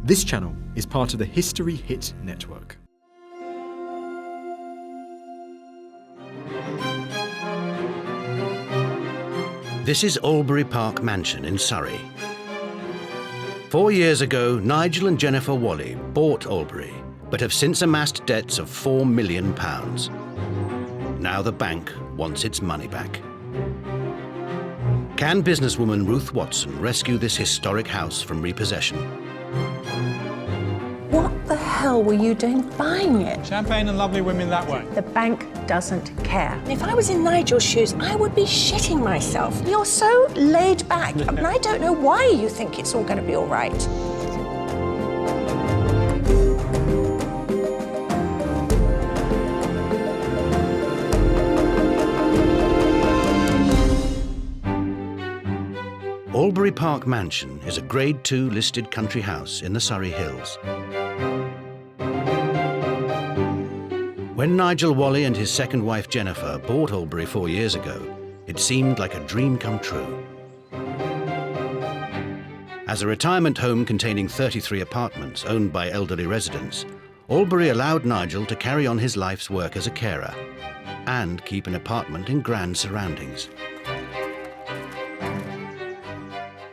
This channel is part of the History Hit network. This is Albury Park Mansion in Surrey. 4 years ago, Nigel and Jennifer Whalley bought Albury, but have since amassed debts of £4 million. Now the bank wants its money back. Can businesswoman Ruth Watson rescue this historic house from repossession? What the hell were you doing buying it? Champagne and lovely women that way. The bank doesn't care. If I was in Nigel's shoes, I would be shitting myself. You're so laid back, and I don't know why you think it's all going to be all right. Albury Park Mansion is a Grade 2 listed country house in the Surrey Hills. When Nigel Whalley and his second wife Jennifer bought Albury 4 years ago, it seemed like a dream come true. As a retirement home containing 33 apartments owned by elderly residents, Albury allowed Nigel to carry on his life's work as a carer and keep an apartment in grand surroundings.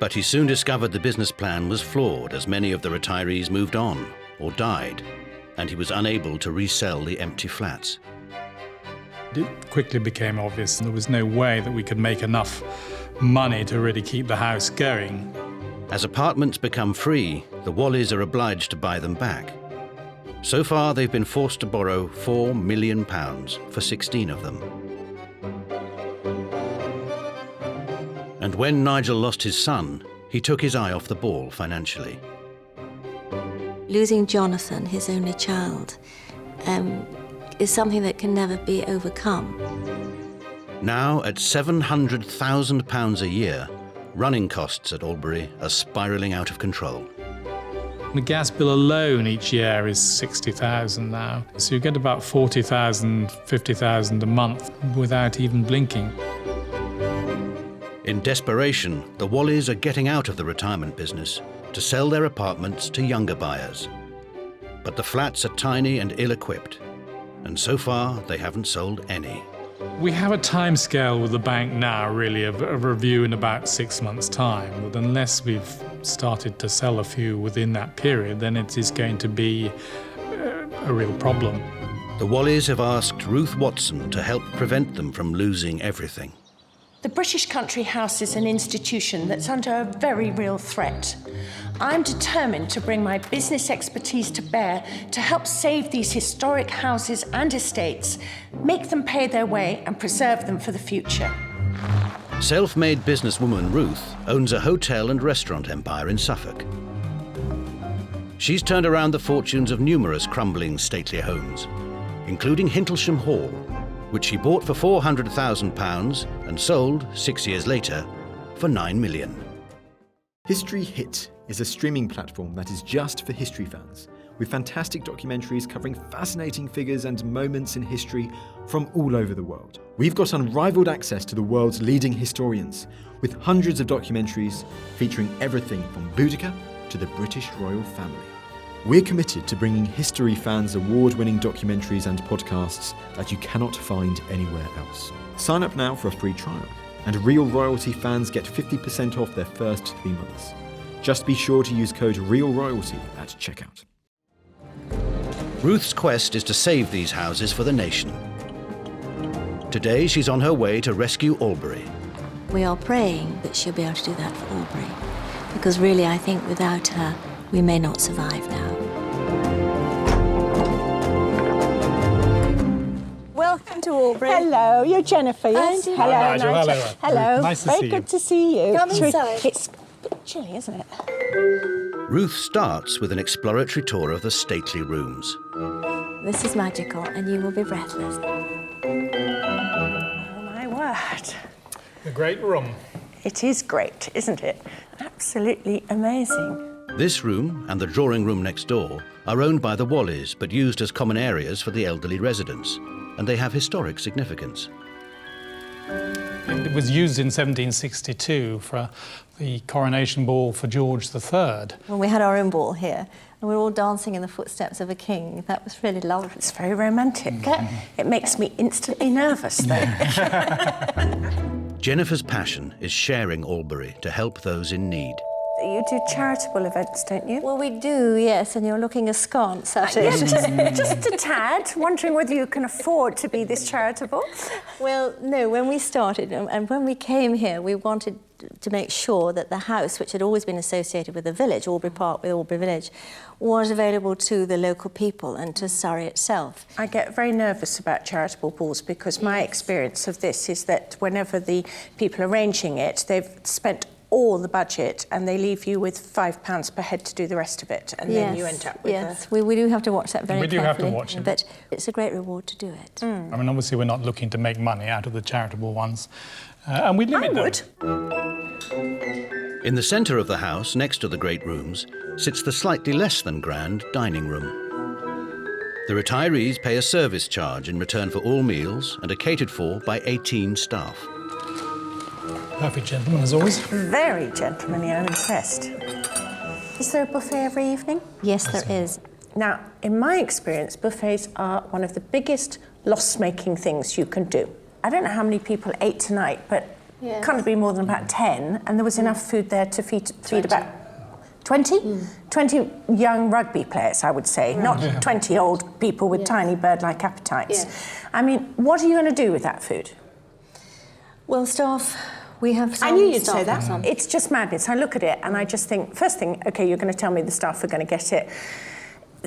But he soon discovered the business plan was flawed as many of the retirees moved on or died, and he was unable to resell the empty flats. It quickly became obvious there was no way that we could make enough money to really keep the house going. As apartments become free, the Whalleys are obliged to buy them back. So far, they've been forced to borrow £4 million for 16 of them. And when Nigel lost his son, he took his eye off the ball financially. Losing Jonathan, his only child, is something that can never be overcome. Now, at £700,000 a year, running costs at Albury are spiralling out of control. The gas bill alone each year is £60,000 now. So you get about £40,000, £50,000 a month without even blinking. In desperation, the Whalleys are getting out of the retirement business to sell their apartments to younger buyers. But the flats are tiny and ill-equipped, and so far they haven't sold any. We have a timescale with the bank now, really, of a review in about 6 months' time. But unless we've started to sell a few within that period, then it is going to be a real problem. The Whalleys have asked Ruth Watson to help prevent them from losing everything. The British country house is an institution that's under a very real threat. I'm determined to bring my business expertise to bear to help save these historic houses and estates, make them pay their way and preserve them for the future. Self-made businesswoman Ruth owns a hotel and restaurant empire in Suffolk. She's turned around the fortunes of numerous crumbling stately homes, including Hintlesham Hall, which she bought for £400,000 and sold 6 years later for £9 million. History Hit is a streaming platform that is just for history fans, with fantastic documentaries covering fascinating figures and moments in history from all over the world. We've got unrivaled access to the world's leading historians, with hundreds of documentaries featuring everything from Boudica to the British royal family. We're committed to bringing history fans award-winning documentaries and podcasts that you cannot find anywhere else. Sign up now for a free trial, and Real Royalty fans get 50% off their first 3 months. Just be sure to use code REALROYALTY at checkout. Ruth's quest is to save these houses for the nation. Today, she's on her way to rescue Albury. We are praying that she'll be able to do that for Albury, because really I think without her, we may not survive now. Welcome to Albury. Hello, you're Jennifer, yes? I'm Hello, Nigel. Nigel. Hello. Hello. Nice to Very see good you. to see you. Come inside. It's a bit chilly, isn't it? Ruth starts with an exploratory tour of the stately rooms. This is magical, and you will be breathless. Oh, my word. A great room. It is great, isn't it? Absolutely amazing. This room and the drawing room next door are owned by the Whalleys, but used as common areas for the elderly residents, and they have historic significance. It was used in 1762 for the coronation ball for George III. When we had our own ball here, and we were all dancing in the footsteps of a king. That was really lovely. It's very romantic. It makes me instantly nervous, though. Jennifer's passion is sharing Albury to help those in need. You do charitable events, don't you? Well, we do, yes, and you're looking askance at it. Just a tad, wondering whether you can afford to be this charitable. Well, no, when we started and when we came here, we wanted to make sure that the house, which had always been associated with the village, Albury Park with Albury Village, was available to the local people and to Surrey itself. I get very nervous about charitable balls because my experience of this is that whenever the people arranging it, they've spent all the budget and they leave you with £5 per head to do the rest of it, and then you end up with Yes, we do have to watch that very carefully. We do have to watch it. But it's a great reward to do it. I mean, obviously we're not looking to make money out of the charitable ones, and we limit them. In the centre of the house, next to the great rooms, sits the slightly less than grand dining room. The retirees pay a service charge in return for all meals and are catered for by 18 staff. Perfect gentleman, as always. Very gentlemanly, I'm impressed. Is there a buffet every evening? Yes, there is. Now, in my experience, buffets are one of the biggest loss-making things you can do. I don't know how many people ate tonight, but it can't be more than about 10, and there was enough food there to feed about 20? 20 young rugby players, I would say, not 20 old people with tiny bird-like appetites. I mean, what are you going to do with that food? Well, staff, we have some I knew you'd staff say that. some. It's just madness. I look at it and I just think, first thing, OK, you're going to tell me the staff are going to get it.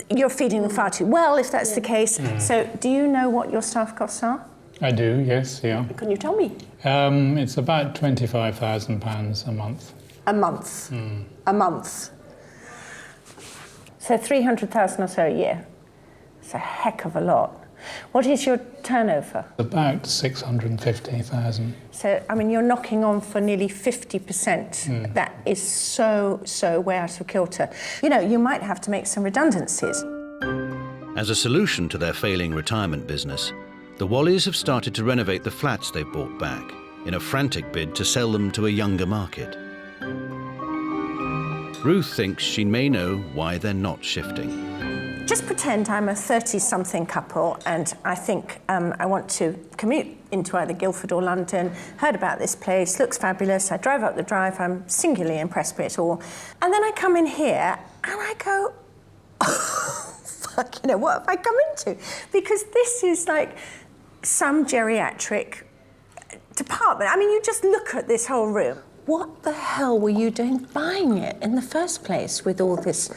You're feeding them far too well, if that's the case. So do you know what your staff costs are? I do, yes, yeah. Can you tell me? It's about £25,000 a month. A month. A month. So 300,000 or so a year. It's a heck of a lot. What is your turnover? About 650,000. So, I mean, you're knocking on for nearly 50%. That is so way out of kilter. You know, you might have to make some redundancies. As a solution to their failing retirement business, the Whalleys have started to renovate the flats they've bought back in a frantic bid to sell them to a younger market. Ruth thinks she may know why they're not shifting. Just pretend I'm a 30-something couple and I think I want to commute into either Guildford or London, heard about this place, looks fabulous, I drive up the drive, I'm singularly impressed by it all. And then I come in here and I go, oh, fuck, you know, what have I come into? Because this is like some geriatric department. I mean, you just look at this whole room. What the hell were you doing buying it in the first place with all this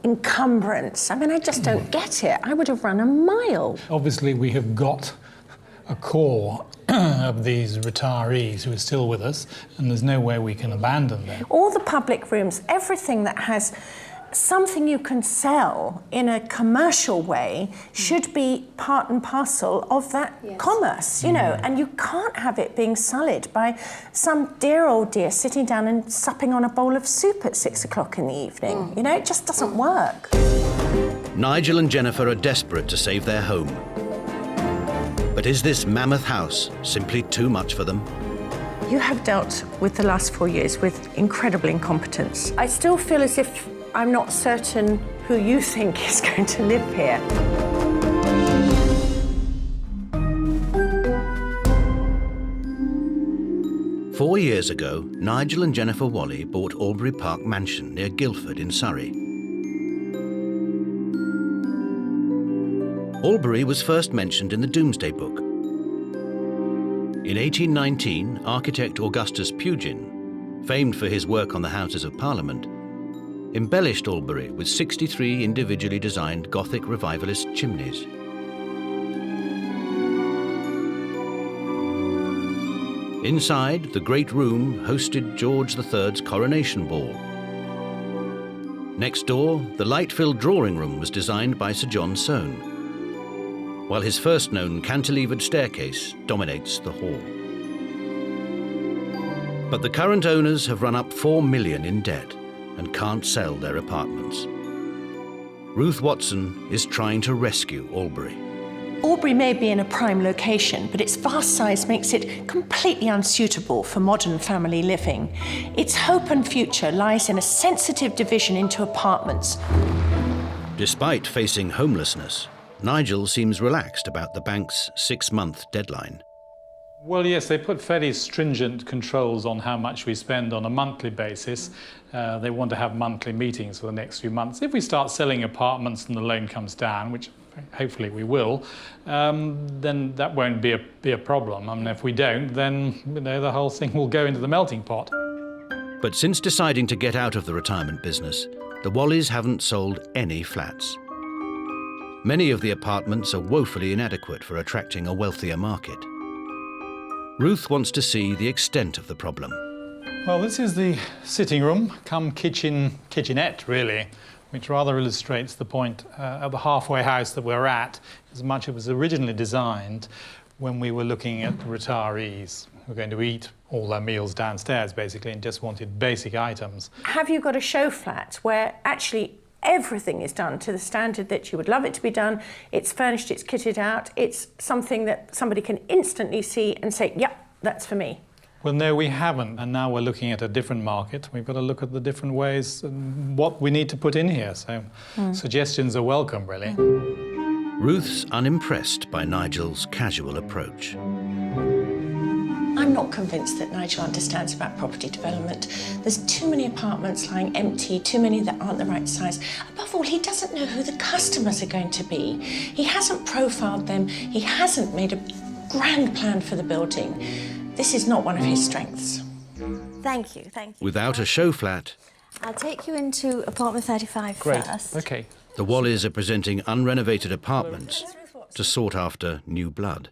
encumbrance? I mean, I just don't get it. I would have run a mile. Obviously, we have got a core of these retirees who are still with us, and there's no way we can abandon them. All the public rooms, everything that has something you can sell in a commercial way should be part and parcel of that commerce, you know, and you can't have it being sullied by some dear old dear sitting down and supping on a bowl of soup at 6 o'clock in the evening. You know, it just doesn't work. Nigel and Jennifer are desperate to save their home. But is this mammoth house simply too much for them? You have dealt with the last 4 years with incredible incompetence. I still feel as if I'm not certain who you think is going to live here. Four years ago, Nigel and Jennifer Whalley bought Albury Park Mansion near Guildford in Surrey. Albury was first mentioned in the Domesday Book. In 1819, architect Augustus Pugin, famed for his work on the Houses of Parliament, embellished Albury with 63 individually designed Gothic Revivalist chimneys. Inside, the great room hosted George III's coronation ball. Next door, the light-filled drawing room was designed by Sir John Soane, while his first known cantilevered staircase dominates the hall. But the current owners have run up £4 million in debt and can't sell their apartments. Ruth Watson is trying to rescue Albury. Albury may be in a prime location, but its vast size makes it completely unsuitable for modern family living. Its hope and future lies in a sensitive division into apartments. Despite facing homelessness, Nigel seems relaxed about the bank's 6-month deadline. Well, yes, they put fairly stringent controls on how much we spend on a monthly basis. They want to have monthly meetings for the next few months. If we start selling apartments and the loan comes down, which hopefully we will, then that won't be a problem. I mean, if we don't, then the whole thing will go into the melting pot. But since deciding to get out of the retirement business, the Whalleys haven't sold any flats. Many of the apartments are woefully inadequate for attracting a wealthier market. Ruth wants to see the extent of the problem. Well, this is the sitting room, come kitchenette, really, which rather illustrates the point of the halfway house that we're at, as much it was originally designed when we were looking at retirees who were going to eat all their meals downstairs, basically, and just wanted basic items. Have you got a show flat where actually everything is done to the standard that you would love it to be done? It's furnished, it's kitted out, it's something that somebody can instantly see and say, yep, that's for me. Well, no, we haven't, and now we're looking at a different market. We've got to look at the different ways and what we need to put in here, so suggestions are welcome, really. Ruth's unimpressed by Nigel's casual approach. I'm not convinced that Nigel understands about property development. There's too many apartments lying empty, too many that aren't the right size. Above all, he doesn't know who the customers are going to be. He hasn't profiled them. He hasn't made a grand plan for the building. This is not one of his strengths. Thank you, thank you. Without a show flat, I'll take you into apartment 35 Great, first. OK. the Whalleys are presenting unrenovated apartments to sort after new blood.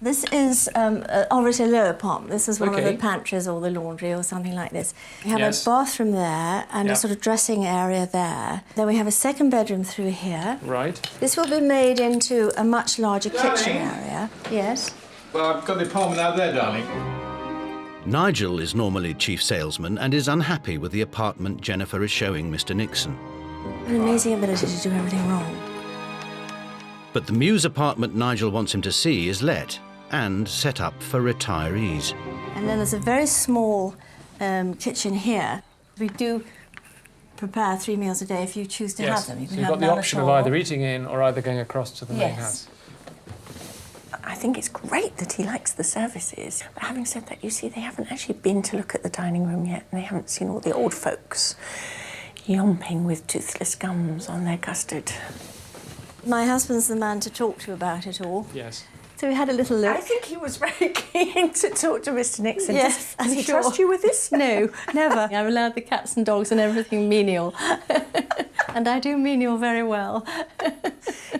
This is already a low apartment. This is one of Okay. the pantries or the laundry or something like this. We have Yes. a bathroom there and Yeah. a sort of dressing area there. Then we have a second bedroom through here. Right. This will be made into a much larger kitchen area. Yes. Well, I've got the apartment out there, darling. Nigel is normally chief salesman and is unhappy with the apartment Jennifer is showing Mr. Nixon. An amazing ability to do everything wrong. But the Mews apartment Nigel wants him to see is let and set up for retirees. And then there's a very small kitchen here. We do prepare 3 meals a day if you choose to have them. You so can you've have got the none option at of all. either eating in or either going across to the main Yes. house. I think it's great that he likes the services. But having said that, you see, they haven't actually been to look at the dining room yet, and they haven't seen all the old folks yomping with toothless gums on their custard. My husband's the man to talk to about it all. Yes. So we had a little look. I think he was very keen to talk to Mr. Nixon. Yes, Does he I'm sure. trust you with this? No, never. I've allowed the cats and dogs and everything menial. And I do menial very well.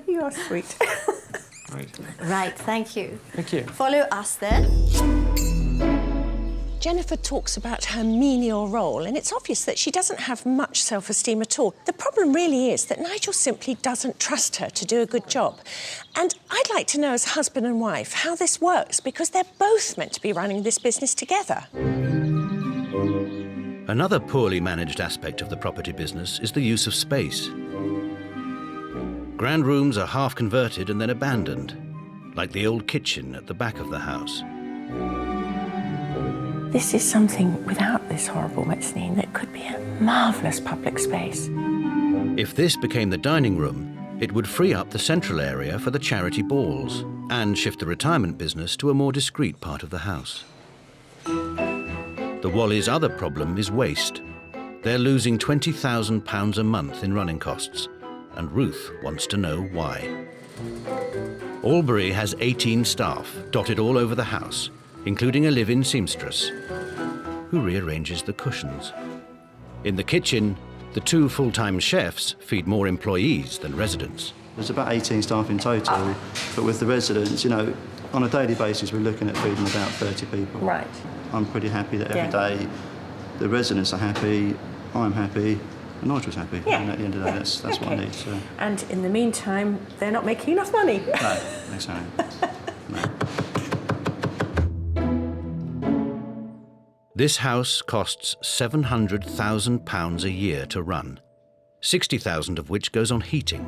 You are sweet. Right. Right, thank you. Thank you. Follow us then. Jennifer talks about her menial role, and it's obvious that she doesn't have much self-esteem at all. The problem really is that Nigel simply doesn't trust her to do a good job. And I'd like to know, as husband and wife, how this works, because they're both meant to be running this business together. Another poorly managed aspect of the property business is the use of space. Grand rooms are half converted and then abandoned, like the old kitchen at the back of the house. This is something, without this horrible mezzanine, that could be a marvellous public space. If this became the dining room, it would free up the central area for the charity balls and shift the retirement business to a more discreet part of the house. The Whalleys' other problem is waste. They're losing £20,000 a month in running costs, and Ruth wants to know why. Albury has 18 staff dotted all over the house, including a live-in seamstress, who rearranges the cushions. In the kitchen, the 2 full-time chefs feed more employees than residents. There's about 18 staff in total, but with the residents, you know, on a daily basis, we're looking at feeding about 30 people. Right. I'm pretty happy that every Yeah. day the residents are happy, I'm happy, and Nigel's happy. Yeah. And at the end of the day, that's what I Okay. need. So. And in the meantime, they're not making enough money. No, exactly. No. This house costs £700,000 a year to run, £60,000 of which goes on heating.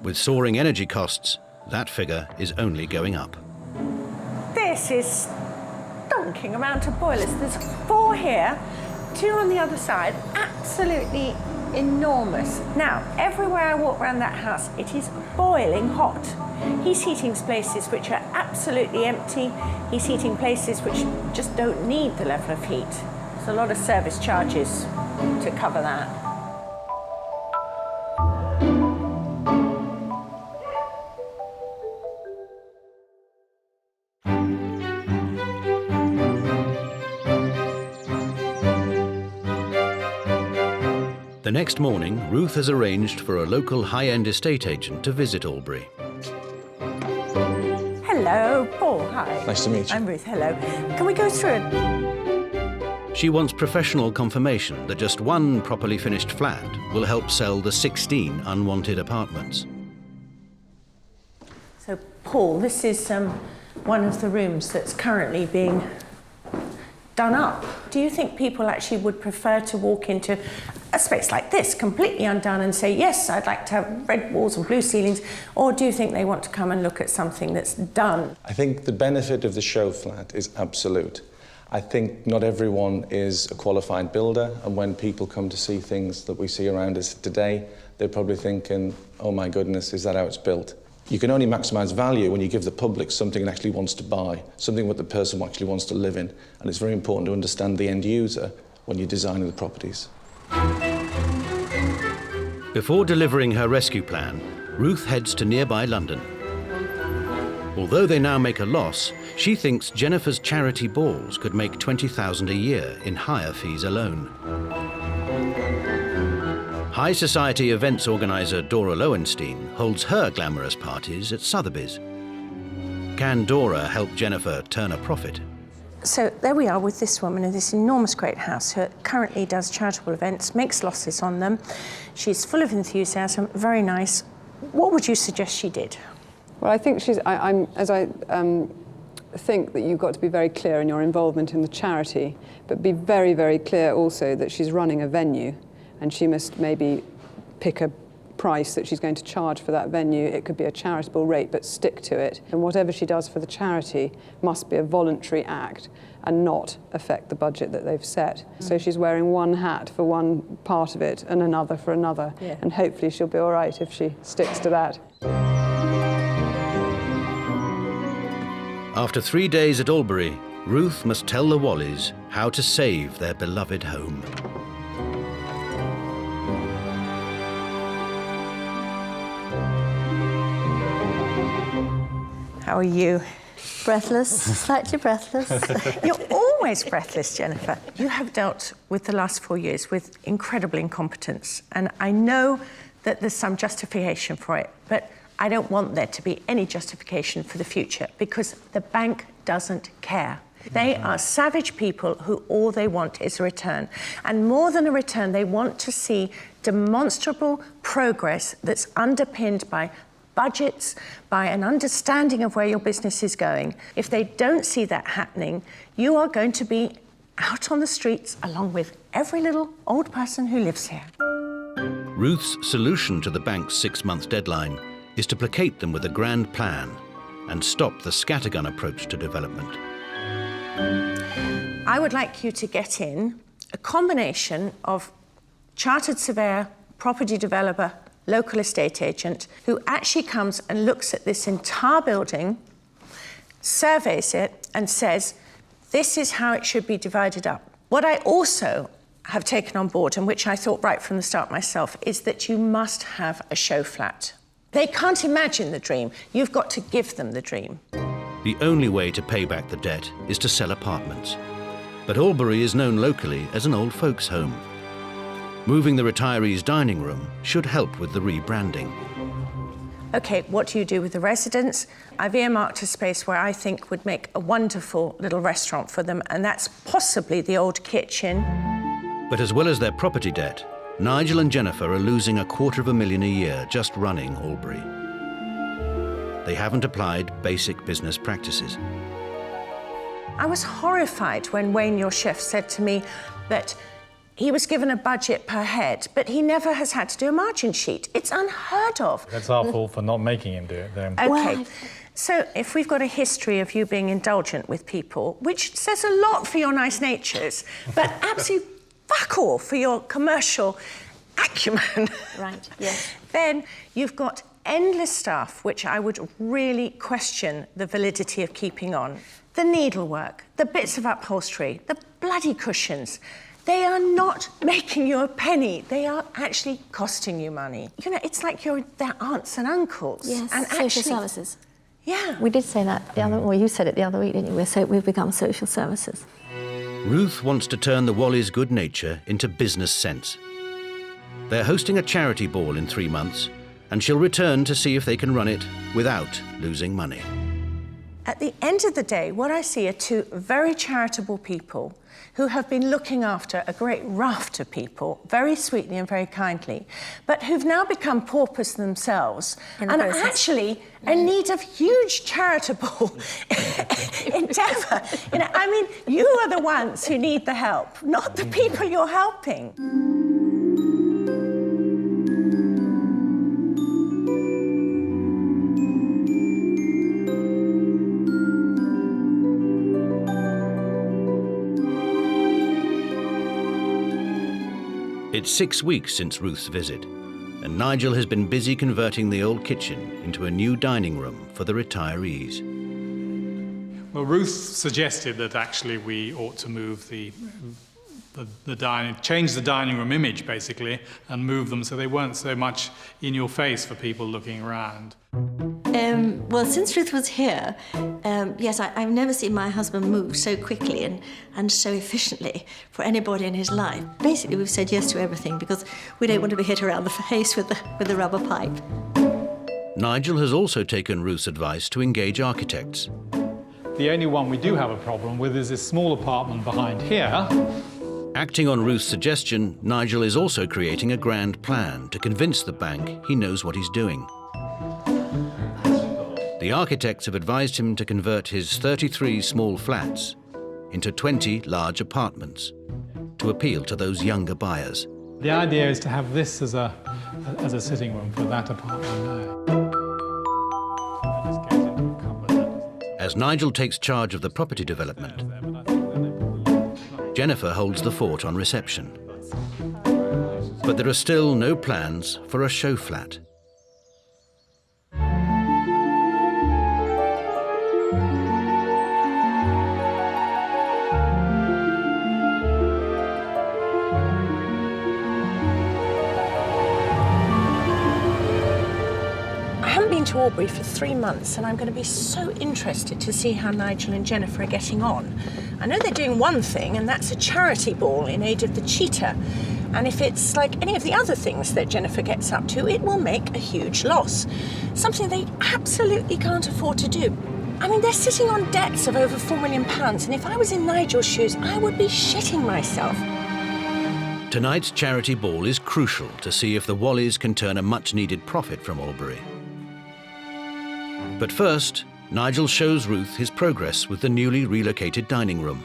With soaring energy costs, That figure is only going up. This is stonking amount of boilers. There's 4 here, 2 on the other side, absolutely enormous. Now, everywhere I walk around that house, it is boiling hot. He's heating places which are absolutely empty. He's heating places which just don't need the level of heat. There's a lot of service charges to cover that. The next morning, Ruth has arranged for a local high-end estate agent to visit Albury. Hello, Paul, hi. Nice to meet you. I'm Ruth, hello. Can we go through it? She wants professional confirmation that just one properly finished flat will help sell the 16 unwanted apartments. So, Paul, this is one of the rooms that's currently being done up. Do you think people actually would prefer to walk into a space like this, completely undone, and say, yes, I'd like to have red walls and blue ceilings, or do you think they want to come and look at something that's done? I think the benefit of the show flat is absolute. I think not everyone is a qualified builder, and when people come to see things that we see around us today, they're probably thinking, oh my goodness, is that how it's built? You can only maximise value when you give the public something it actually wants to buy, something that the person actually wants to live in. And it's very important to understand the end user when you're designing the properties. Before delivering her rescue plan, Ruth heads to nearby London. Although they now make a loss, she thinks Jennifer's charity balls could make £20,000 a year in hire fees alone. High society events organiser Dora Lowenstein holds her glamorous parties at Sotheby's. Can Dora help Jennifer turn a profit? So there we are with this woman in this enormous great house who currently does charitable events, makes losses on them. She's full of enthusiasm, very nice. What would you suggest she did? Well, I think think that you've got to be very clear in your involvement in the charity, but be very, very clear also that she's running a venue, and she must maybe pick a price that she's going to charge for that venue. It could be a charitable rate, but stick to it. And whatever she does for the charity must be a voluntary act and not affect the budget that they've set. So she's wearing one hat for one part of it and another for another. Yeah. And hopefully she'll be all right if she sticks to that. After 3 days at Albury, Ruth must tell the Whalleys how to save their beloved home. How are you? Breathless, slightly breathless. You're always breathless, Jennifer. You have dealt with the last 4 years with incredible incompetence, and I know that there's some justification for it, but I don't want there to be any justification for the future because the bank doesn't care. They are savage people who all they want is a return. And more than a return, they want to see demonstrable progress that's underpinned by budgets, by an understanding of where your business is going. If they don't see that happening, you are going to be out on the streets along with every little old person who lives here. Ruth's solution to the bank's 6-month deadline is to placate them with a grand plan and stop the scattergun approach to development. I would like you to get in a combination of chartered surveyor, property developer, local estate agent, who actually comes and looks at this entire building, surveys it, and says, this is how it should be divided up. What I also have taken on board, and which I thought right from the start myself, is that you must have a show flat. They can't imagine the dream. You've got to give them the dream. The only way to pay back the debt is to sell apartments. But Albury is known locally as an old folks' home. Moving the retirees' dining room should help with the rebranding. OK, what do you do with the residents? I've earmarked a space where I think would make a wonderful little restaurant for them, and that's possibly the old kitchen. But as well as their property debt, Nigel and Jennifer are losing $250,000 a year just running Albury. They haven't applied basic business practices. I was horrified when Wayne, your chef, said to me that He was given a budget per head, but he never has had to do a margin sheet. It's unheard of. That's our fault for not making him do it then. Okay, Well, so if we've got a history of you being indulgent with people, which says a lot for your nice natures, but absolutely fuck all for your commercial acumen. Right, yes. Then you've got endless stuff which I would really question the validity of keeping on. The needlework, the bits of upholstery, the bloody cushions. They are not making you a penny. They are actually costing you money. You know, it's like you're their aunts and uncles. Yes, and social actually, services. Yeah. We did say that the other, or you said it the other week, didn't you? We've become social services. Ruth wants to turn the Whalleys' good nature into business sense. They're hosting a charity ball in 3 months, and she'll return to see if they can run it without losing money. At the end of the day, what I see are two very charitable people who have been looking after a great raft of people very sweetly and very kindly, but who've now become paupers themselves In the and are process. actually in need of huge charitable endeavour. You know, I mean, you are the ones who need the help, not the people you're helping. It's 6 weeks since Ruth's visit, and Nigel has been busy converting the old kitchen into a new dining room for the retirees. Well, Ruth suggested that actually we ought to move change the dining room image, basically, and move them so they weren't so much in your face for people looking around. Well, since Ruth was here, yes, I've never seen my husband move so quickly and so efficiently for anybody in his life. Basically, we've said yes to everything because we don't want to be hit around the face with the rubber pipe. Nigel has also taken Ruth's advice to engage architects. The only one we do have a problem with is this small apartment behind here. Acting on Ruth's suggestion, Nigel is also creating a grand plan to convince the bank he knows what he's doing. The architects have advised him to convert his 33 small flats into 20 large apartments to appeal to those younger buyers. The idea is to have this as a sitting room for that apartment there. As Nigel takes charge of the property development, Jennifer holds the fort on reception. But there are still no plans for a show flat. To Albury for 3 months, and I'm going to be so interested to see how Nigel and Jennifer are getting on. I know they're doing one thing, and that's a charity ball in aid of the cheetah. And if it's like any of the other things that Jennifer gets up to, it will make a huge loss. Something they absolutely can't afford to do. I mean, they're sitting on debts of over £4 million, and if I was in Nigel's shoes, I would be shitting myself. Tonight's charity ball is crucial to see if the Whalleys can turn a much-needed profit from Albury. But first, Nigel shows Ruth his progress with the newly relocated dining room.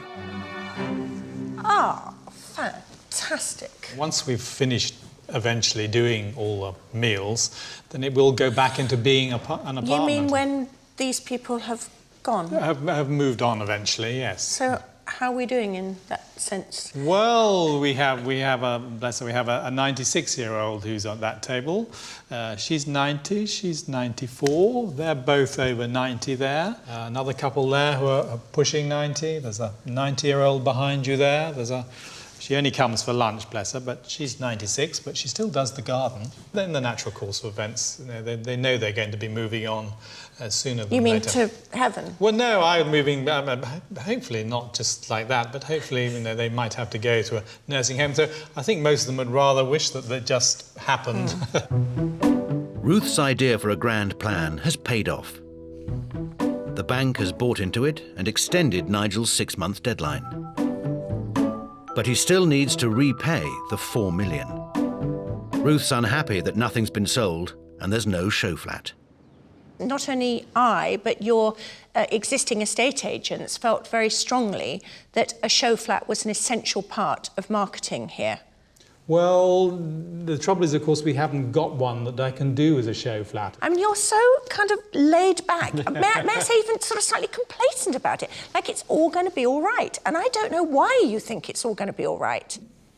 Ah, fantastic. Once we've finished eventually doing all the meals, then it will go back into being an apartment. You mean when these people have gone? Have moved on eventually, yes. So how are we doing in that sense? Well, we have a 96-year-old who's on that table. She's 90, she's 94. They're both over 90 there. Another couple there who are pushing 90. There's a 90-year-old behind you there. She only comes for lunch, bless her, but she's 96, but she still does the garden. Then the natural course of events, they know they're going to be moving on sooner than later. You mean to heaven? Well, no, I'm moving, hopefully not just like that, but hopefully, they might have to go to a nursing home. So I think most of them would rather wish that it just happened. Ruth's idea for a grand plan has paid off. The bank has bought into it and extended Nigel's 6-month deadline. But he still needs to repay the $4 million. Ruth's unhappy that nothing's been sold and there's no show flat. not only I, but your existing estate agents felt very strongly that a show flat was an essential part of marketing here. Well, the trouble is, of course, we haven't got one that I can do as a show flat. I mean, you're so kind of laid back. May I say even sort of slightly complacent about it, like it's all going to be all right. And I don't know why you think it's all going to be all right.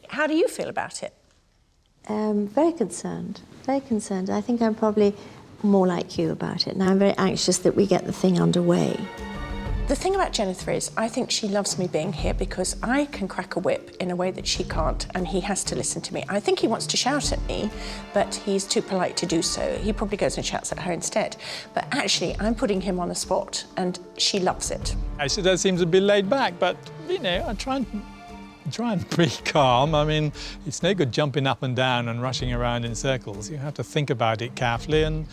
How do you feel about it? Very concerned, very concerned. I think I'm probably more like you about it, and I'm very anxious that we get the thing underway. The thing about Jennifer is, I think she loves me being here because I can crack a whip in a way that she can't, and he has to listen to me. I think he wants to shout at me, but he's too polite to do so. He probably goes and shouts at her instead. But actually, I'm putting him on the spot, and she loves it. She does seem a bit laid back, but, you know, I try and be calm. I mean, it's no good jumping up and down and rushing around in circles. You have to think about it carefully and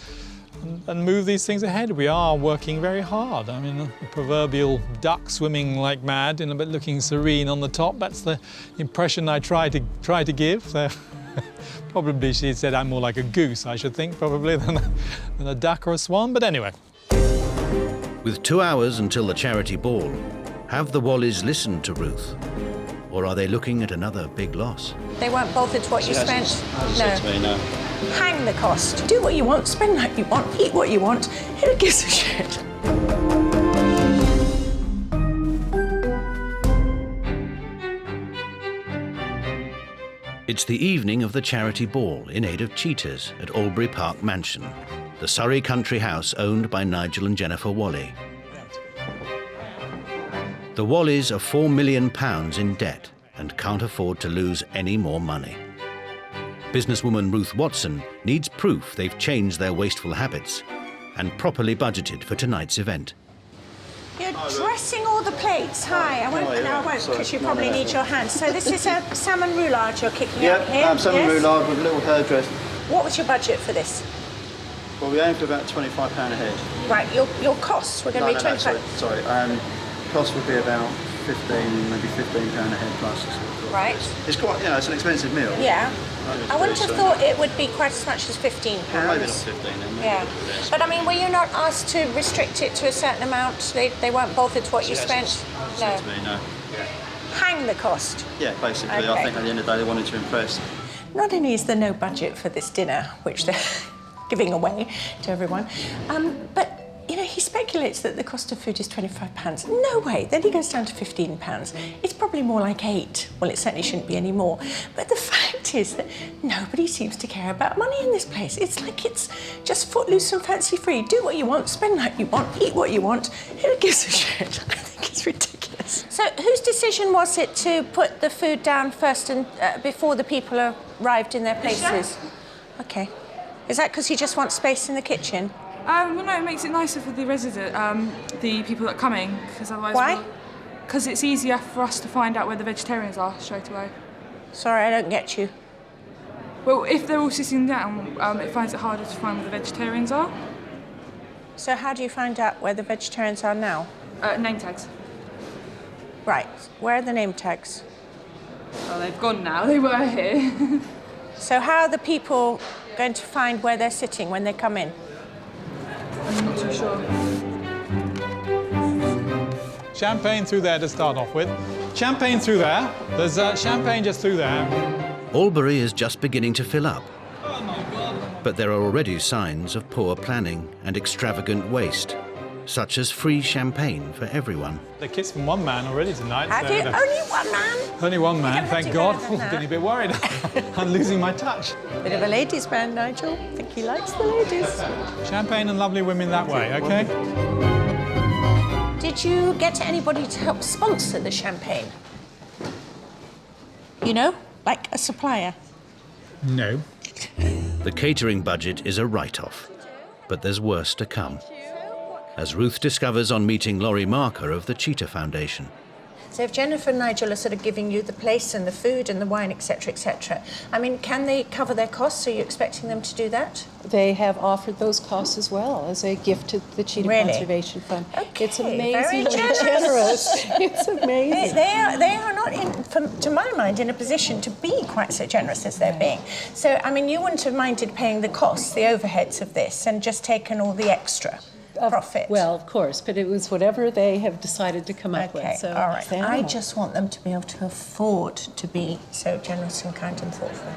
move these things ahead. We are working very hard. I mean, the proverbial duck swimming like mad, but looking serene on the top. That's the impression I try to give. So probably she said I'm more like a goose, I should think, probably, than a duck or a swan. But anyway. With 2 hours until the charity ball, have the Whalleys listened to Ruth? Or are they looking at another big loss? They weren't bothered what you spent? No. Hang the cost. Do what you want, spend like you want, eat what you want. Who gives a shit? It's the evening of the charity ball in aid of cheaters at Albury Park Mansion, the Surrey country house owned by Nigel and Jennifer Whalley. The Whalleys are £4 million in debt and can't afford to lose any more money. Businesswoman Ruth Watson needs proof they've changed their wasteful habits and properly budgeted for tonight's event. You're dressing all the plates. Hi, I won't because you probably need your hands. So this is a salmon roulade you're kicking out here? Yeah, salmon roulade with a little hairdress. What was your budget for this? Well, we aim for about £25 a head. Right, your costs were going to be 25. Sorry. Cost would be about 15, maybe £15 a head plus. Right. It's quite, it's an expensive meal. Yeah. I wouldn't have thought it would be quite as much as £15. Well, maybe not 15 then. Yeah. But I mean, were you not asked to restrict it to a certain amount? They weren't bothered what you spent? No. No. Hang the cost. Yeah, basically. Okay. I think at the end of the day they wanted to impress. Not only is there no budget for this dinner, which they're giving away to everyone, but he speculates that the cost of food is £25. No way. Then he goes down to £15. It's probably more like £8. Well, it certainly shouldn't be any more. But the fact is that nobody seems to care about money in this place. It's like it's just footloose and fancy free. Do what you want, spend like you want, eat what you want. Who gives a shit? I think it's ridiculous. So whose decision was it to put the food down first and before the people arrived in their places? Okay. Is that because you just want space in the kitchen? Well, no, it makes it nicer for the the people that are coming, because otherwise... Why? Because it's easier for us to find out where the vegetarians are straight away. Sorry, I don't get you. Well, if they're all sitting down, it finds it harder to find where the vegetarians are. So how do you find out where the vegetarians are now? Name tags. Right. Where are the name tags? Oh, they've gone now. They were here. So how are the people going to find where they're sitting when they come in? I'm not too sure. Champagne through there to start off with. Champagne through there. There's champagne just through there. Albury is just beginning to fill up. But there are already signs of poor planning and extravagant waste, such as free champagne for everyone. The kiss from one man already tonight. Have you? Only one man? Only one man, You thank don't God. have to do better than Getting a bit worried. I'm losing my touch. Bit of a ladies' man, Nigel. I think he likes the ladies. Champagne and lovely women that way, OK? Did you get anybody to help sponsor the champagne? Like a supplier? No. The catering budget is a write-off, but there's worse to come, as Ruth discovers on meeting Laurie Marker of the Cheetah Foundation. So if Jennifer and Nigel are sort of giving you the place and the food and the wine, etc., I mean, can they cover their costs? Are you expecting them to do that? They have offered those costs as well as a gift to the Cheetah Conservation Fund. Okay, it's amazing. very generous. It's amazing. They are not, to my mind, in a position to be quite so generous as they're being. So, I mean, you wouldn't have minded paying the costs, the overheads of this, and just taken all the extra profit. Well, of course, but it was whatever they have decided to come up with. So all right. I just want them to be able to afford to be so generous and kind and thoughtful.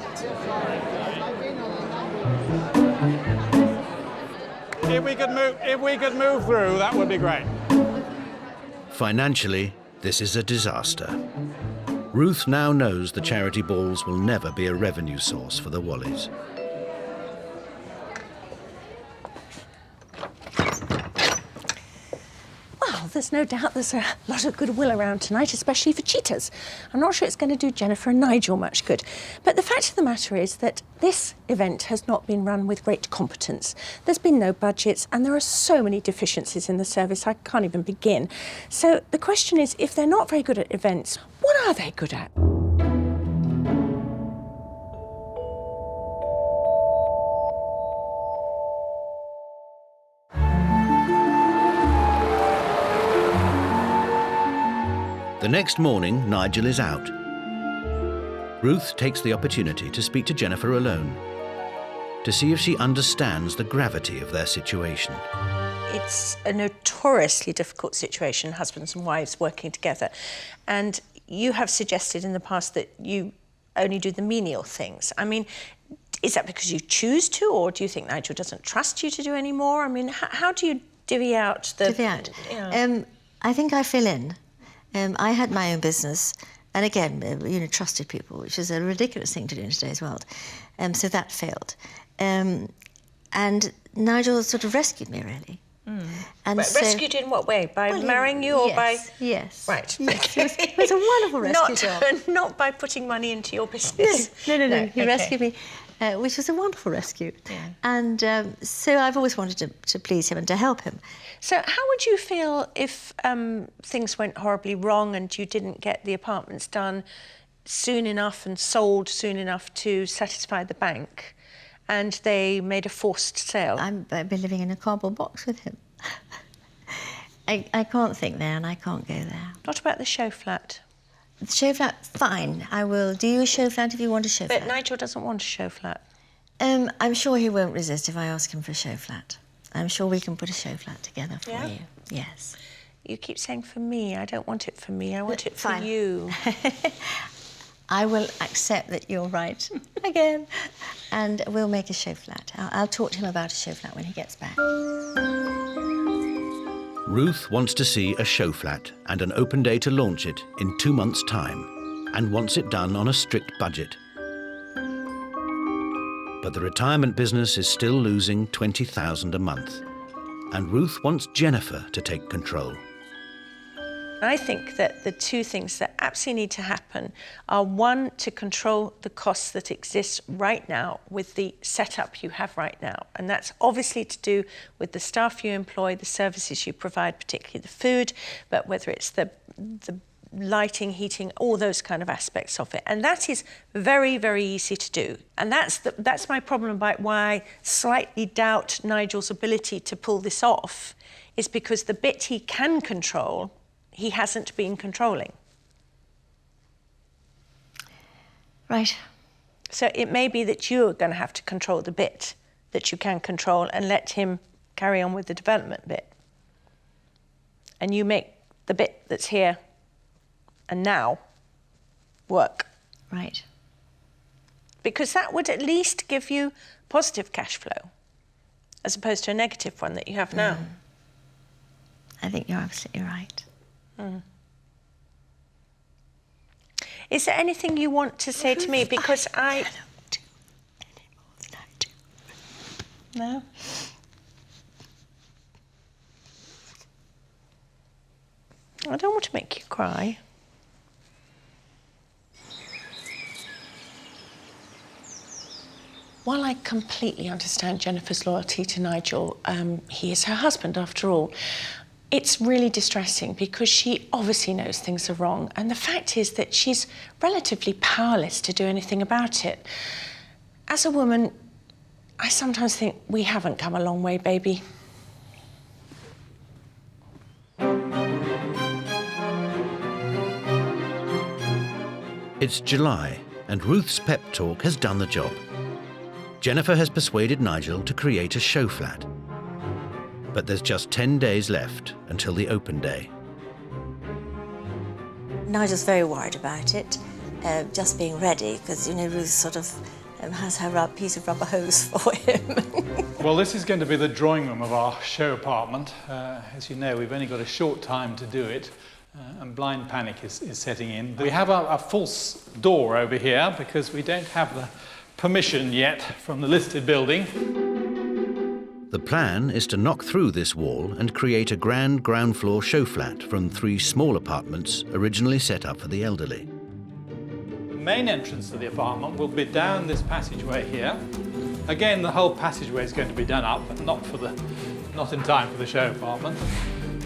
If we could move through, that would be great. Financially, this is a disaster. Ruth now knows the charity balls will never be a revenue source for the Whalleys. Well, there's no doubt there's a lot of goodwill around tonight, especially for cheetahs. I'm not sure it's going to do Jennifer and Nigel much good. But the fact of the matter is that this event has not been run with great competence. There's been no budgets, and there are so many deficiencies in the service, I can't even begin. So the question is, if they're not very good at events, what are they good at? The next morning, Nigel is out. Ruth takes the opportunity to speak to Jennifer alone, to see if she understands the gravity of their situation. It's a notoriously difficult situation, husbands and wives working together. And you have suggested in the past that you only do the menial things. I mean, is that because you choose to, or do you think Nigel doesn't trust you to do any more? I mean, how do you divvy out the... Divvy out? Yeah. I think I fill in. I had my own business, and again, trusted people, which is a ridiculous thing to do in today's world. So that failed. And Nigel sort of rescued me, really. Mm. And but rescued in what way? By marrying you, or by... Yes. Right. Yes. It was a wonderful rescue job. Not by putting money into your business. No. He rescued me, which was a wonderful rescue. Yeah. And so I've always wanted to please him and to help him. So how would you feel if things went horribly wrong and you didn't get the apartments done soon enough and sold soon enough to satisfy the bank, and they made a forced sale? I'd be living in a cardboard box with him. I can't think there, and I can't go there. What about the show flat? The show flat, fine. I will do you a show flat if you want a show flat. But Nigel doesn't want a show flat. I'm sure he won't resist if I ask him for a show flat. I'm sure we can put a show flat together for you. Yes. You keep saying for me. I don't want it for me. I want it for Fine. you. I will accept that you're right again, and we'll make a show flat. I'll talk to him about a show flat when he gets back. Ruth wants to see a show flat and an open day to launch it in 2 months' time, and wants it done on a strict budget. But the retirement business is still losing $20,000 a month, and Ruth wants Jennifer to take control. I think that the two things that absolutely need to happen are, one, to control the costs that exist right now with the setup you have right now. And that's obviously to do with the staff you employ, the services you provide, particularly the food, but whether it's the lighting, heating, all those kind of aspects of it. And that is very, very easy to do. And that's my problem about why I slightly doubt Nigel's ability to pull this off, is because the bit he can control, he hasn't been controlling. Right. So it may be that you're going to have to control the bit that you can control and let him carry on with the development bit. And you make the bit that's here and now work. Right. Because that would at least give you positive cash flow, as opposed to a negative one that you have now. I think you're absolutely right. Is there anything you want to say to me? Because I don't do any more than I do. No? I don't want to make you cry. While I completely understand Jennifer's loyalty to Nigel, he is her husband after all, It's really distressing because she obviously knows things are wrong, and the fact is that she's relatively powerless to do anything about it. As a woman, I sometimes think we haven't come a long way, baby. It's July, and Ruth's pep talk has done the job. Jennifer has persuaded Nigel to create a show flat. But there's just 10 days left until the open day. Nigel's very worried about it, just being ready, because, you know, Ruth sort of has her piece of rubber hose for him. Well, this is going to be the drawing room of our show apartment. As you know, we've only got a short time to do it, and blind panic is setting in. We have a false door over here because we don't have the permission yet from the listed building. The plan is to knock through this wall and create a grand ground floor show flat from 3 small apartments originally set up for the elderly. The main entrance to the apartment will be down this passageway here. Again, the whole passageway is going to be done up, but not in time for the show apartment.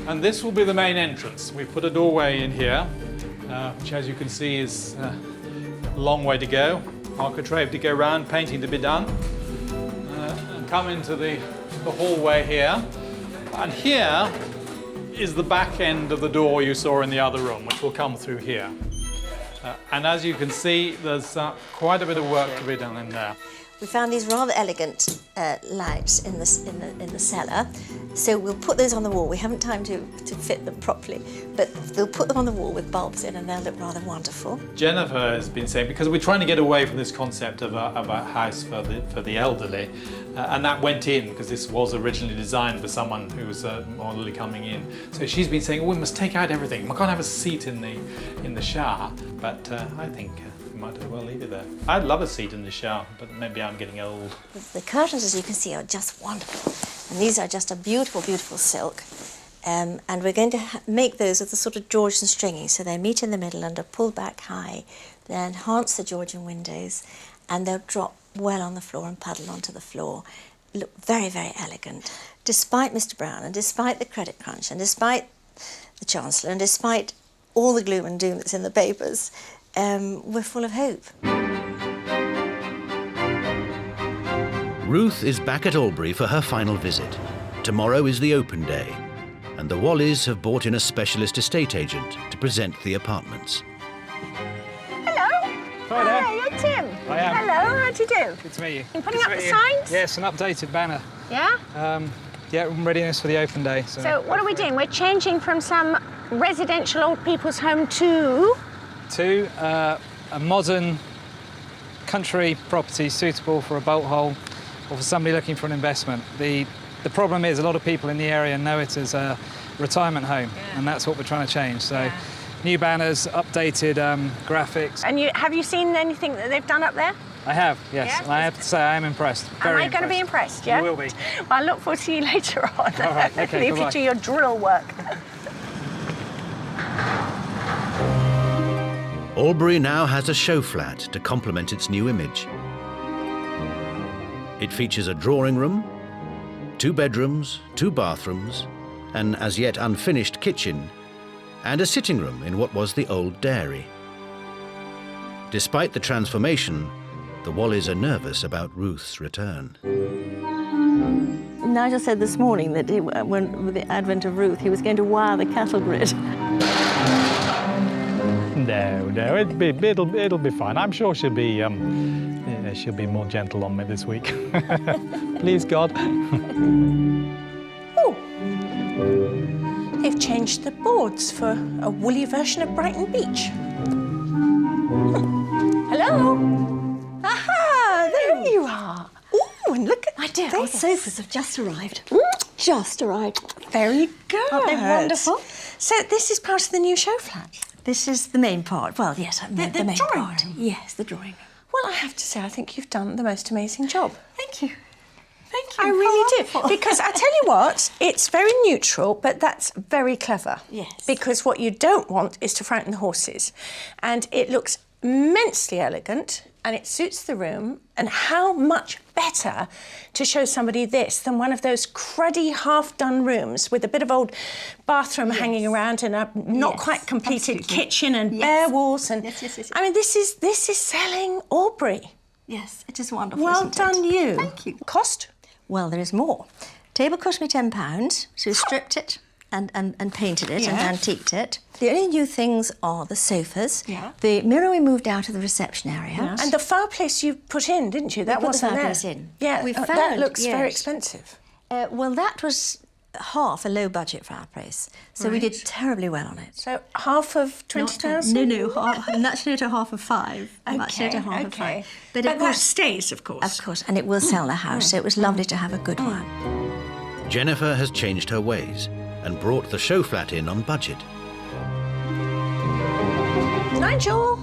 And this will be the main entrance. We've put a doorway in here, which, as you can see, is a long way to go. Architrave to go round, painting to be done. And come into the hallway here. And here is the back end of the door you saw in the other room, which will come through here. And as you can see, there's quite a bit of work to be done in there. We found these rather elegant lights in the cellar, so we'll put those on the wall. We haven't time to fit them properly, but we'll put them on the wall with bulbs in, and they'll look rather wonderful. Jennifer has been saying, because we're trying to get away from this concept of a house for the elderly, and that went in because this was originally designed for someone who was more elderly coming in. So she's been saying, oh, we must take out everything. We can't have a seat in the shower, but I think we might as well leave it there. I'd love a seat in the shower, but maybe I'm getting old. The curtains, as you can see, are just wonderful. And these are just a beautiful, beautiful silk. And we're going to make those of the sort of Georgian stringing, so they meet in the middle and are pulled back high. They enhance the Georgian windows, and they'll drop well on the floor and puddle onto the floor. Look very, very elegant. Despite Mr. Brown, and despite the credit crunch, and despite the Chancellor, and despite all the gloom and doom that's in the papers, we're full of hope. Ruth is back at Albury for her final visit. Tomorrow is the open day, and the Whalleys have brought in a specialist estate agent to present the apartments. Hello. Hi there. Hi, you're Tim. I am. Hello, how do you do? Good to meet you. You putting up the signs? Yes, an updated banner. Yeah? Yeah, readiness for the open day. So what are we doing? We're changing from some residential old people's home to a modern country property suitable for a bolt hole or for somebody looking for an investment. The problem is a lot of people in the area know it as a retirement home, and that's what we're trying to change. So new banners, updated graphics. And have you seen anything that they've done up there? I have, yes. And I have to say I am impressed. Very Am I going to be impressed, yeah? You will be. Well, I look forward to you later on. All right, okay, leave you to your drill work. Albury now has a show flat to complement its new image. It features a drawing room, 2 bedrooms, 2 bathrooms, an as yet unfinished kitchen, and a sitting room in what was the old dairy. Despite the transformation, the Whalleys are nervous about Ruth's return. Nigel said this morning that with the advent of Ruth, he was going to wire the cattle grid. No, it'll be fine. I'm sure she'll be more gentle on me this week. Please God. Oh, they've changed the boards for a woolly version of Brighton Beach. Hello. Aha, there you are. Oh, and look at My dear, our sofas have just arrived. Just arrived. Very good. Aren't they wonderful? So this is part of the new show flat? This is the main part. Well, yes, the main drawing part. room? Yes, the drawing room. Well, I have to say, I think you've done the most amazing job. Thank you. Thank you. I really do. How Because I tell you what, it's very neutral, but that's very clever. Yes. Because what you don't want is to frighten the horses. And it looks immensely elegant and it suits the room, and how much better to show somebody this than one of those cruddy half-done rooms with a bit of old bathroom hanging around and a not quite completed kitchen and bare walls. And I mean, this is selling Albury. Yes, it is wonderful. Well done, you. Thank you. Cost? Well, there is more. Table cost me £10, so we stripped it and painted it and antiqued it. The only new things are the sofas. Yeah. The mirror we moved out of the reception area. Yes. And the fireplace you put in, didn't you? That wasn't there. Fireplace in. Yeah, that looks very expensive. Well, that was half a low-budget fireplace, so we did terribly well on it. So half of 20,000? No, much neater half of 5. Much neater half of 5. But that stays, of course. Of course, and it will sell the house, so it was lovely to have a good one. Jennifer has changed her ways and brought the show flat in on budget. Nigel!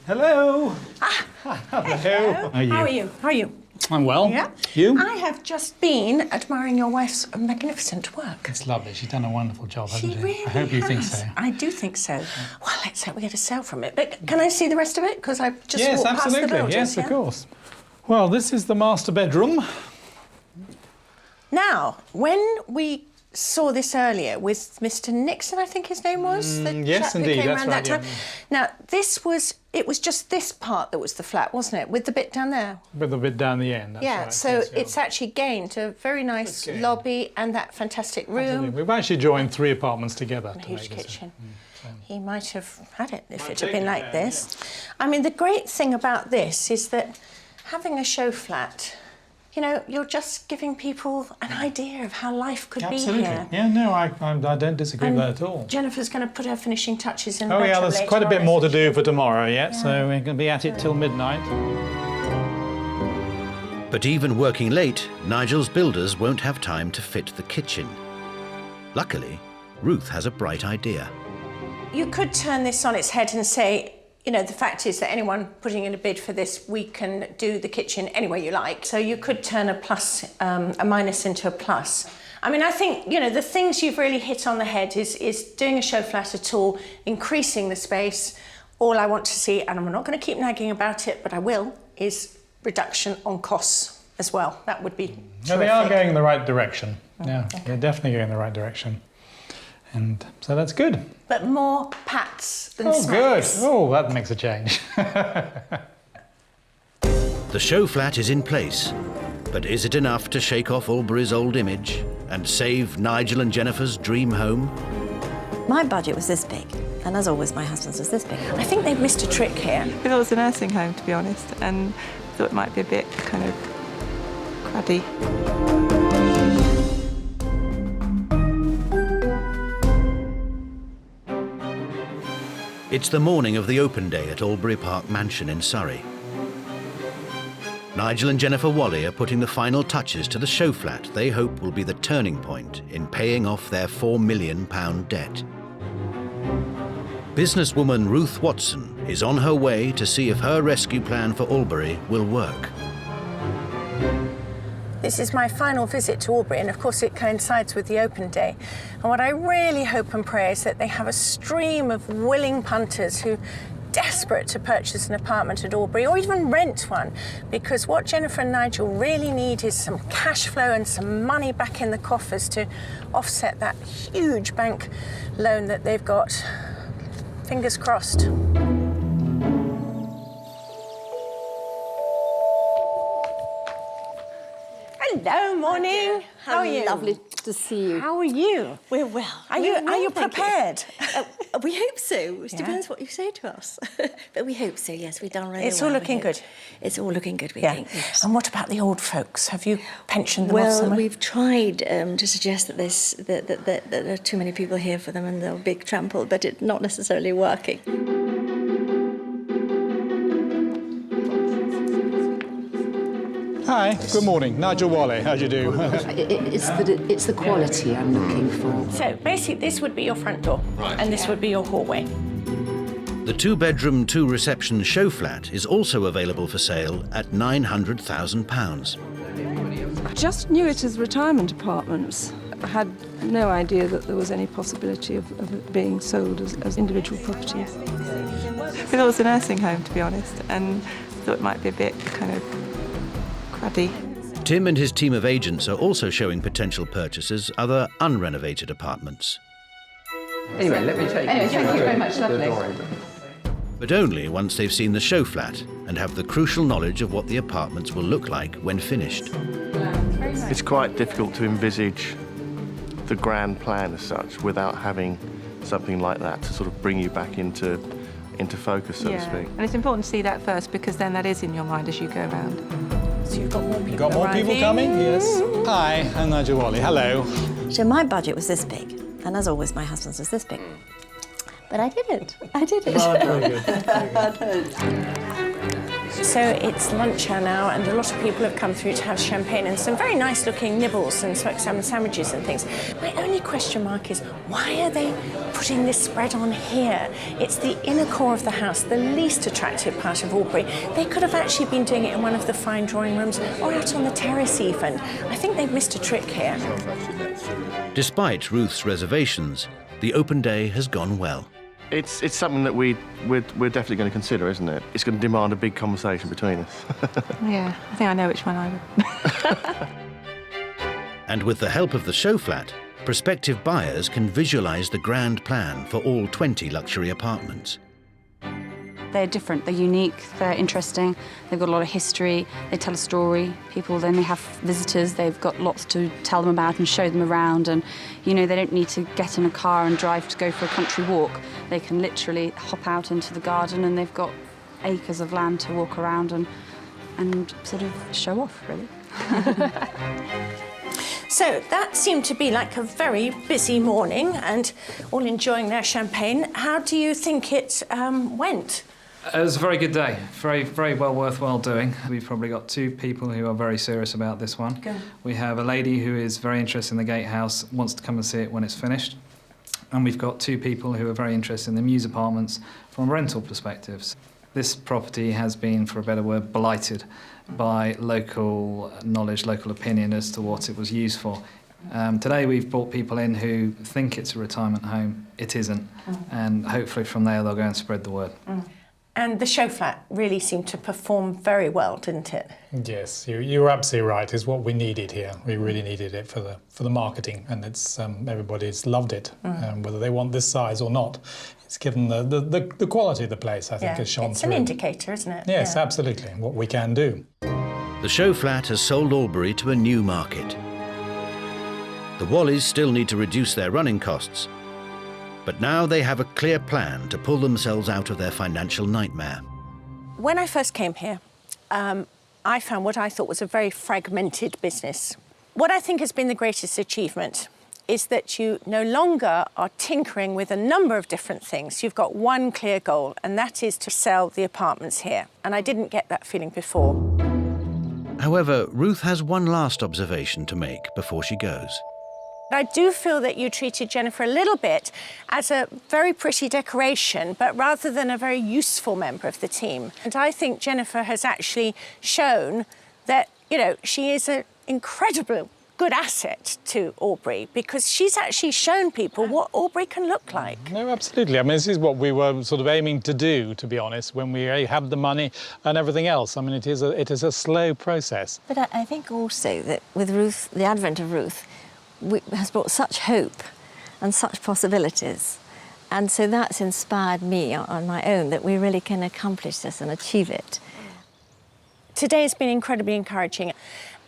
Hello! Hello. How are you? How are you? I'm well. Yeah? You? I have just been admiring your wife's magnificent work. It's lovely. She's done a wonderful job, hasn't she? Really I hope you think has. so. I do think so. Well, let's hope we get a sale from it. But can I see the rest of it? Because I've just walked past the builders. Yes, of course. Well, this is the master bedroom. Now, when we saw this earlier with Mr. Nixon, I think his name was. Yes, indeed, that's right. That time. Now, it was just this part that was the flat, wasn't it? With the bit down there. With the bit down the end. That's right. So yes, it's actually gained a very nice lobby and that fantastic room. Absolutely. We've actually joined 3 apartments together. And a huge kitchen. He might have had it if it had been like this. I mean, the great thing about this is that having a show flat, you know, you're just giving people an idea of how life could be here. Yeah, no, I don't disagree with that at all. Jennifer's going to put her finishing touches in. Oh yeah, there's quite a bit more to do for tomorrow yet, so we're going to be at it till midnight. But even working late, Nigel's builders won't have time to fit the kitchen. Luckily, Ruth has a bright idea. You could turn this on its head and say, you know, the fact is that anyone putting in a bid for this, we can do the kitchen any way you like. So you could turn a minus into a plus. I mean, I think, you know, the things you've really hit on the head is doing a show flat at all, increasing the space. All I want to see, and I'm not going to keep nagging about it, but I will, is reduction on costs as well. That would be terrific. No, they are going in the right direction. Yeah, they're definitely going in the right direction. And so that's good. But more pats than smacks. Good. Oh, that makes a change. The show flat is in place, but is it enough to shake off Albury's old image and save Nigel and Jennifer's dream home? My budget was this big, and as always, my husband's was this big. I think they've missed a trick here. It was a nursing home, to be honest, and I thought it might be a bit kind of cruddy. It's the morning of the open day at Albury Park Mansion in Surrey. Nigel and Jennifer Whalley are putting the final touches to the show flat they hope will be the turning point in paying off their £4 million debt. Businesswoman Ruth Watson is on her way to see if her rescue plan for Albury will work. This is my final visit to Albury, and of course it coincides with the open day. And what I really hope and pray is that they have a stream of willing punters who are desperate to purchase an apartment at Albury or even rent one, because what Jennifer and Nigel really need is some cash flow and some money back in the coffers to offset that huge bank loan that they've got. Fingers crossed. Hello, morning. How are you? Lovely to see you. How are you? We're well. Are you prepared? We hope so. It depends what you say to us. But we hope so, yes. We've done really well. It's all looking good. It's all looking good, we think. Yes. And what about the old folks? Have you pensioned them off somewhere? Well, we've tried to suggest that there are too many people here for them and they'll be trampled, but it's not necessarily working. Hi, good morning. Nigel Whalley, how do you do? It's the quality I'm looking for. So basically this would be your front door and this would be your hallway. The 2-bedroom, 2-reception show flat is also available for sale at £900,000. I just knew it as retirement apartments. I had no idea that there was any possibility of it being sold as individual properties. thought it was a nursing home, to be honest, and thought it might be a bit kind of cruddy. Tim and his team of agents are also showing potential purchasers other unrenovated apartments. Anyway, let me take you. Thank you very much, lovely. But only once they've seen the show flat and have the crucial knowledge of what the apartments will look like when finished. It's quite difficult to envisage the grand plan as such without having something like that to sort of bring you back into focus, so to speak. And it's important to see that first, because then that is in your mind as you go around. So you've got more people Got more people coming? Yes. Hi, I'm Nigel Whalley. Hello. So my budget was this big, and as always, my husband's was this big. But I did it. I did it. Oh, very good. Very good. So it's lunch hour now, and a lot of people have come through to have champagne and some very nice-looking nibbles and smoked salmon sandwiches and things. My only question mark is, why are they putting this spread on here? It's the inner core of the house, the least attractive part of Albury. They could have actually been doing it in one of the fine drawing rooms or out on the terrace even. I think they've missed a trick here. Despite Ruth's reservations, the open day has gone well. It's something that we're definitely going to consider, isn't it? It's going to demand a big conversation between us. Yeah, I think I know which one I would. And with the help of the show flat, prospective buyers can visualise the grand plan for all 20 luxury apartments. They're different, they're unique, they're interesting, they've got a lot of history, they tell a story. People, then they have visitors, they've got lots to tell them about and show them around, and you know, they don't need to get in a car and drive to go for a country walk. They can literally hop out into the garden and they've got acres of land to walk around and sort of show off, really. So that seemed to be like a very busy morning and all enjoying their champagne. How do you think it went? It was a very good day, very well worthwhile doing. We've probably got two people who are very serious about this one. Good. We have a lady who is very interested in the gatehouse, wants to come and see it when it's finished. And we've got two people who are very interested in the Muse apartments from rental perspectives. This property has been, for a better word, blighted by local knowledge, local opinion as to what it was used for. Today we've brought people in who think it's a retirement home. It isn't. And hopefully from there they'll go and spread the word. And the show flat really seemed to perform very well, didn't it? Yes, you're absolutely right. It's what we needed here. We really needed it for the marketing, and it's everybody's loved it. Whether they want this size or not, it's given the quality of the place, I think, has shone it's through. It's an indicator, isn't it? Yes, absolutely, what we can do. The show flat has sold Albury to a new market. The Whalleys still need to reduce their running costs, but now they have a clear plan to pull themselves out of their financial nightmare. When I first came here, I found what I thought was a very fragmented business. What I think has been the greatest achievement is that you no longer are tinkering with a number of different things. You've got one clear goal, and that is to sell the apartments here. And I didn't get that feeling before. However, Ruth has one last observation to make before she goes. I do feel that you treated Jennifer a little bit as a very pretty decoration, but rather than a very useful member of the team. And I think Jennifer has actually shown that, you know, she is an incredible good asset to Albury, because she's actually shown people what Albury can look like. No, absolutely. I mean, this is what we were sort of aiming to do, to be honest, when we have the money and everything else. I mean, it is a slow process. But I think also that with Ruth, the advent of Ruth, has brought such hope and such possibilities. And so that's inspired me on my own, that we really can accomplish this and achieve it. Today has been incredibly encouraging.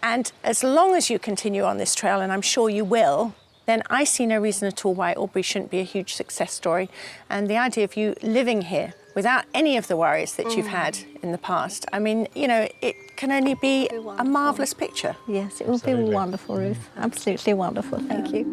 And as long as you continue on this trail, and I'm sure you will, then I see no reason at all why Albury shouldn't be a huge success story. And the idea of you living here without any of the worries that you've had in the past, I mean, you know, it can only be a marvellous picture. Yes, it will be wonderful, Ruth. Absolutely wonderful. Thank you.